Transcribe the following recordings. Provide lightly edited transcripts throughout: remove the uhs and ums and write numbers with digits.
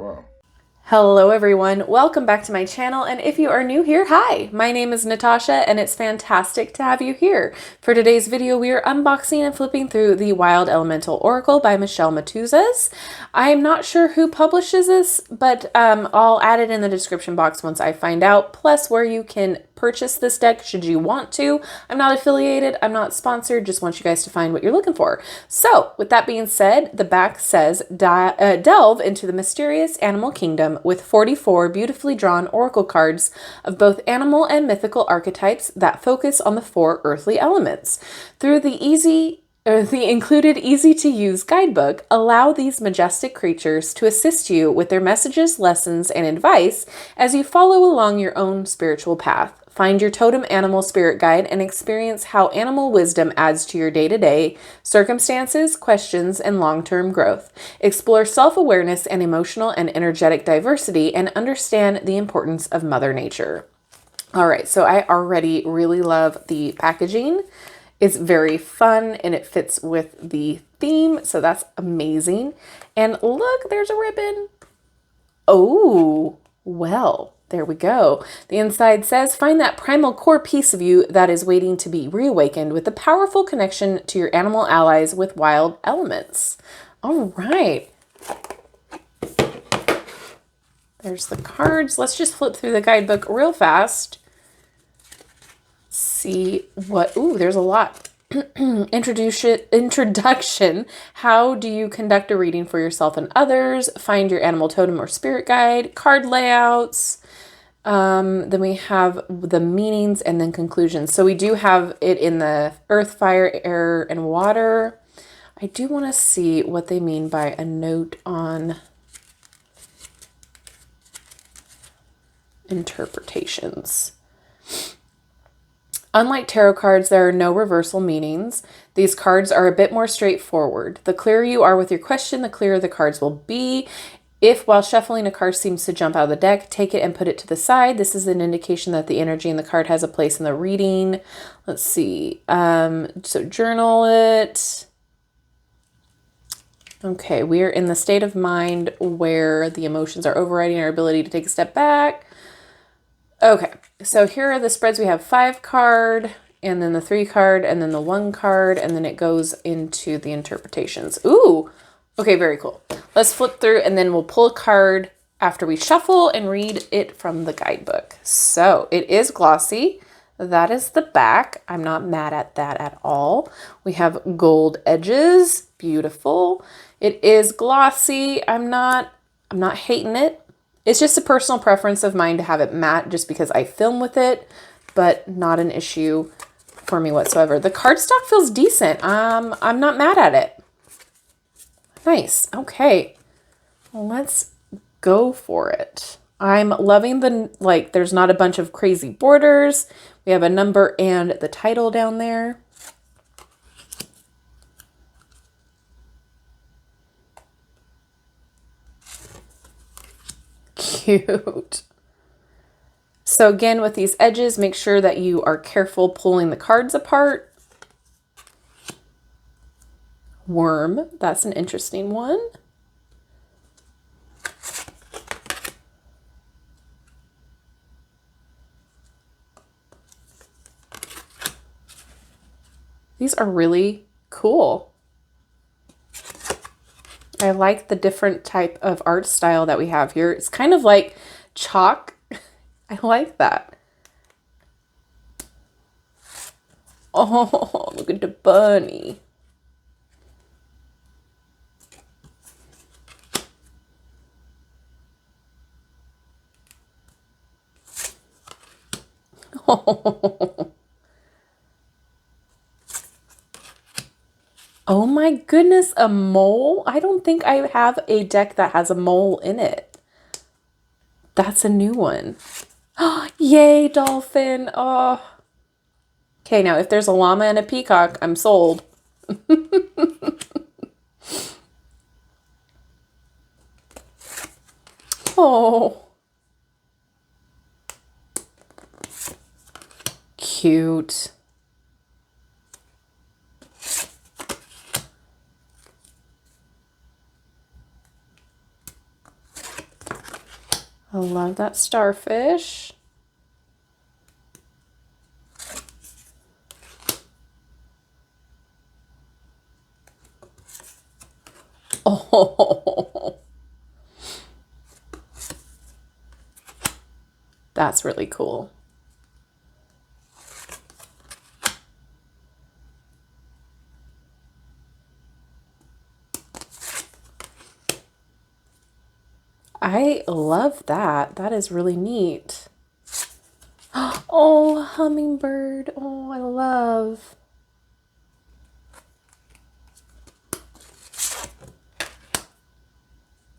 Cool. Hello everyone, welcome back to my channel, and if you are new here, hi! My name is Natasha and it's fantastic to have you here. For today's video, we are unboxing and flipping through the Wild Elemental Oracle by Michelle Motuzas. I'm not sure who publishes this, but I'll add it in the description box once I find out, plus where you can purchase this deck should you want to. I'm not affiliated, I'm not sponsored, just want you guys to find what you're looking for. So, with that being said, the back says, delve into the mysterious animal kingdom with 44 beautifully drawn oracle cards of both animal and mythical archetypes that focus on the 4 earthly elements. Through the included easy-to-use guidebook, allow these majestic creatures to assist you with their messages, lessons, and advice as you follow along your own spiritual path. Find your totem animal spirit guide and experience how animal wisdom adds to your day-to-day circumstances, questions, and long-term growth. Explore self-awareness and emotional and energetic diversity and understand the importance of Mother Nature. All right, so I already really love the packaging. It's very fun and it fits with the theme, so that's amazing. And look, there's a ribbon. Oh, well. There we go. The inside says, find that primal core piece of you that is waiting to be reawakened with a powerful connection to your animal allies with wild elements. All right. There's the cards. Let's just flip through the guidebook real fast. See what, ooh, there's a lot. Introduction. How do you conduct a reading for yourself and others? Find your animal totem or spirit guide. Card layouts. Then we have the meanings and then conclusions. So we do have it in the earth, fire, air, and water. I do want to see what they mean by a note on interpretations. Unlike tarot cards, there are no reversal meanings. These cards are a bit more straightforward. The clearer you are with your question, the clearer the cards will be. If while shuffling a card seems to jump out of the deck, take it and put it to the side. This is an indication that the energy in the card has a place in the reading. Let's see. So journal it. Okay, we're in the state of mind where the emotions are overriding our ability to take a step back. Okay, so here are the spreads. We have 5 card, and then the 3 card, and then the 1 card, and then it goes into the interpretations. Ooh, okay, very cool. Let's flip through, and then we'll pull a card after we shuffle and read it from the guidebook. So it is glossy. That is the back. I'm not mad at that at all. We have gold edges. Beautiful. It is glossy. I'm not hating it. It's just a personal preference of mine to have it matte just because I film with it, but not an issue for me whatsoever. The cardstock feels decent. I'm not mad at it. Nice. Okay. Let's go for it. I'm loving there's not a bunch of crazy borders. We have a number and the title down there. Cute. So again, with these edges, make sure that you are careful pulling the cards apart. Worm, that's an interesting one. These are really cool. I like the different type of art style that we have here. It's kind of like chalk. I like that. Oh, look at the bunny. Oh. Oh my goodness, a mole? I don't think I have a deck that has a mole in it. That's a new one. Oh, yay, dolphin. Oh. Okay, now if there's a llama and a peacock, I'm sold. Oh. Cute. I love that starfish. Oh, that's really cool. I love that. That is really neat. Oh, hummingbird. Oh, I love.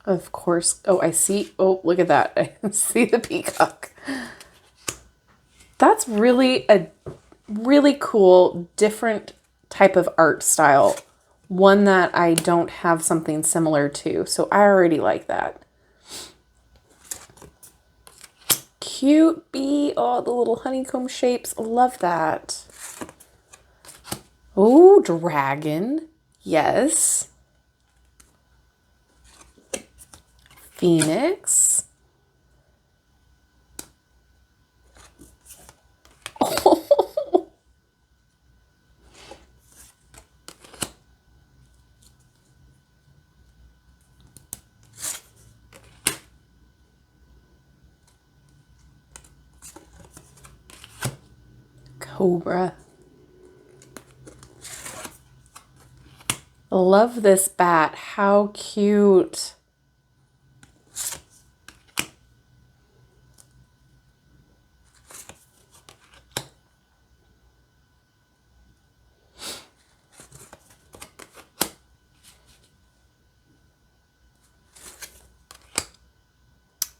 Of course. Oh, I see. Oh, look at that. I see the peacock. That's really a really cool, different type of art style. One that I don't have something similar to. So I already like that. Cute bee. Oh, the little honeycomb shapes. Love that. Oh, dragon. Yes. Phoenix. Oh. Cobra. Love this bat. How cute.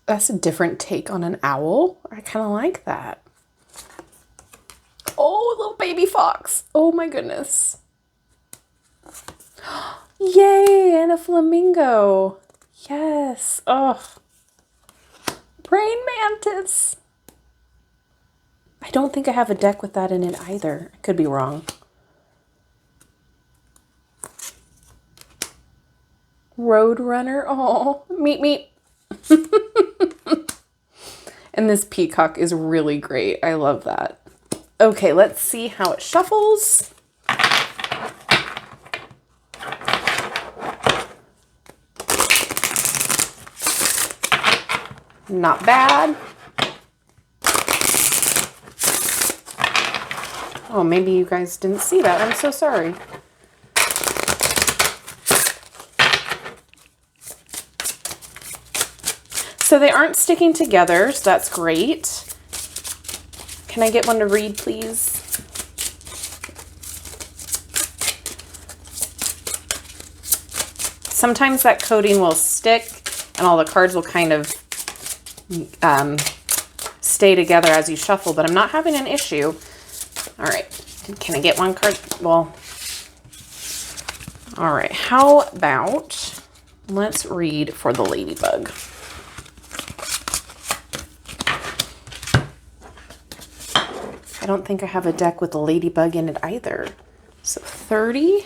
That's a different take on an owl. I kind of like that. Oh, little baby fox. Oh my goodness. Yay, and a flamingo. Yes. Oh. Praying mantis. I don't think I have a deck with that in it either. I could be wrong. Roadrunner. Oh, meet. And this peacock is really great. I love that. Okay, let's see how it shuffles. Not bad. Oh, maybe you guys didn't see that. I'm so sorry. So they aren't sticking together, so that's great. Can I get one to read, please? Sometimes that coating will stick and all the cards will kind of stay together as you shuffle, but I'm not having an issue. All right, can I get one card? Well, all right, how about let's read for the Ladybug. I don't think I have a deck with a Ladybug in it either. So 30.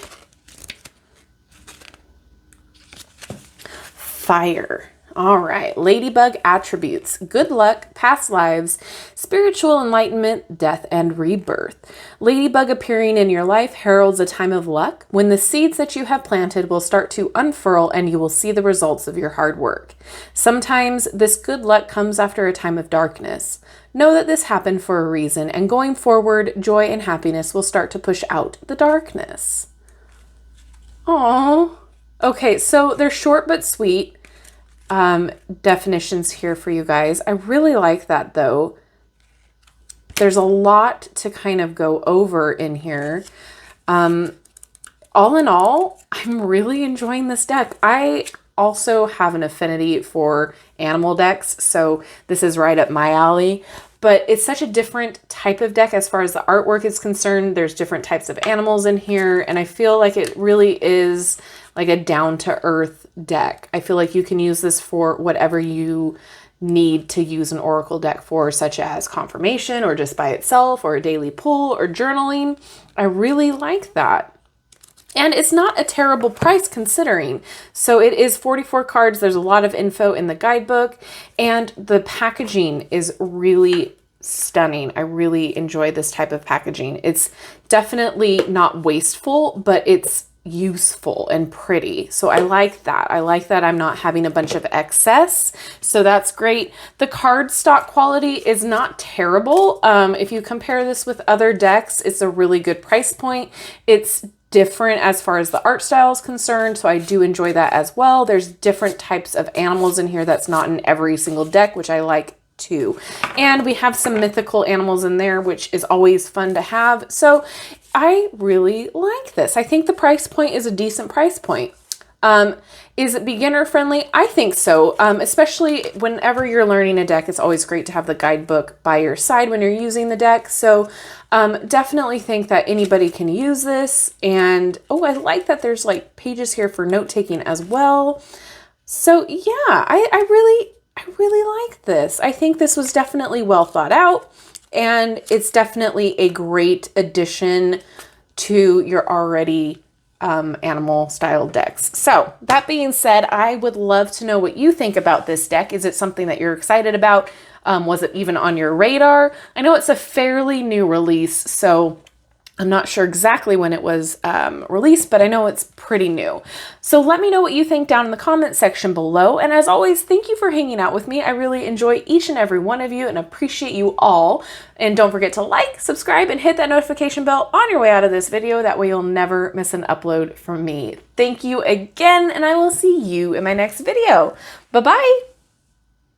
Fire. All right. Ladybug Attributes. Good luck, past lives, spiritual enlightenment, death, and rebirth. Ladybug appearing in your life heralds a time of luck when the seeds that you have planted will start to unfurl and you will see the results of your hard work. Sometimes this good luck comes after a time of darkness. Know that this happened for a reason, and going forward, joy and happiness will start to push out the darkness. Aww. Okay, so they're short but sweet definitions here for you guys. I really like that though. There's a lot to kind of go over in here. All in all, I'm really enjoying this deck. I also have an affinity for animal decks, so this is right up my alley. But it's such a different type of deck as far as the artwork is concerned. There's different types of animals in here, and I feel like it really is like a down-to-earth deck. I feel like you can use this for whatever you need to use an oracle deck for, such as confirmation or just by itself or a daily pull or journaling. I really like that. And it's not a terrible price considering. So it is 44 cards. There's a lot of info in the guidebook, and the packaging is really stunning. I really enjoy this type of packaging. It's definitely not wasteful, but it's useful and pretty. So I like that. I like that I'm not having a bunch of excess. So that's great. The card stock quality is not terrible. If you compare this with other decks, it's a really good price point. It's different as far as the art style is concerned, so I do enjoy that as well. There's different types of animals in here that's not in every single deck, which I like too. And we have some mythical animals in there, which is always fun to have. So I really like this. I think the price point is a decent price point. Is it beginner friendly? I think so. Especially whenever you're learning a deck, it's always great to have the guidebook by your side when you're using the deck. So definitely think that anybody can use this. And oh, I like that there's like pages here for note taking as well. So yeah, I really like this. I think this was definitely well thought out, and it's definitely a great addition to your already animal style decks. So that being said, I would love to know what you think about this deck. Is it something that you're excited about? Was it even on your radar? I know it's a fairly new release, so I'm not sure exactly when it was released, but I know it's pretty new. So let me know what you think down in the comment section below. And as always, thank you for hanging out with me. I really enjoy each and every one of you and appreciate you all. And don't forget to like, subscribe, and hit that notification bell on your way out of this video. That way you'll never miss an upload from me. Thank you again, and I will see you in my next video. Bye-bye.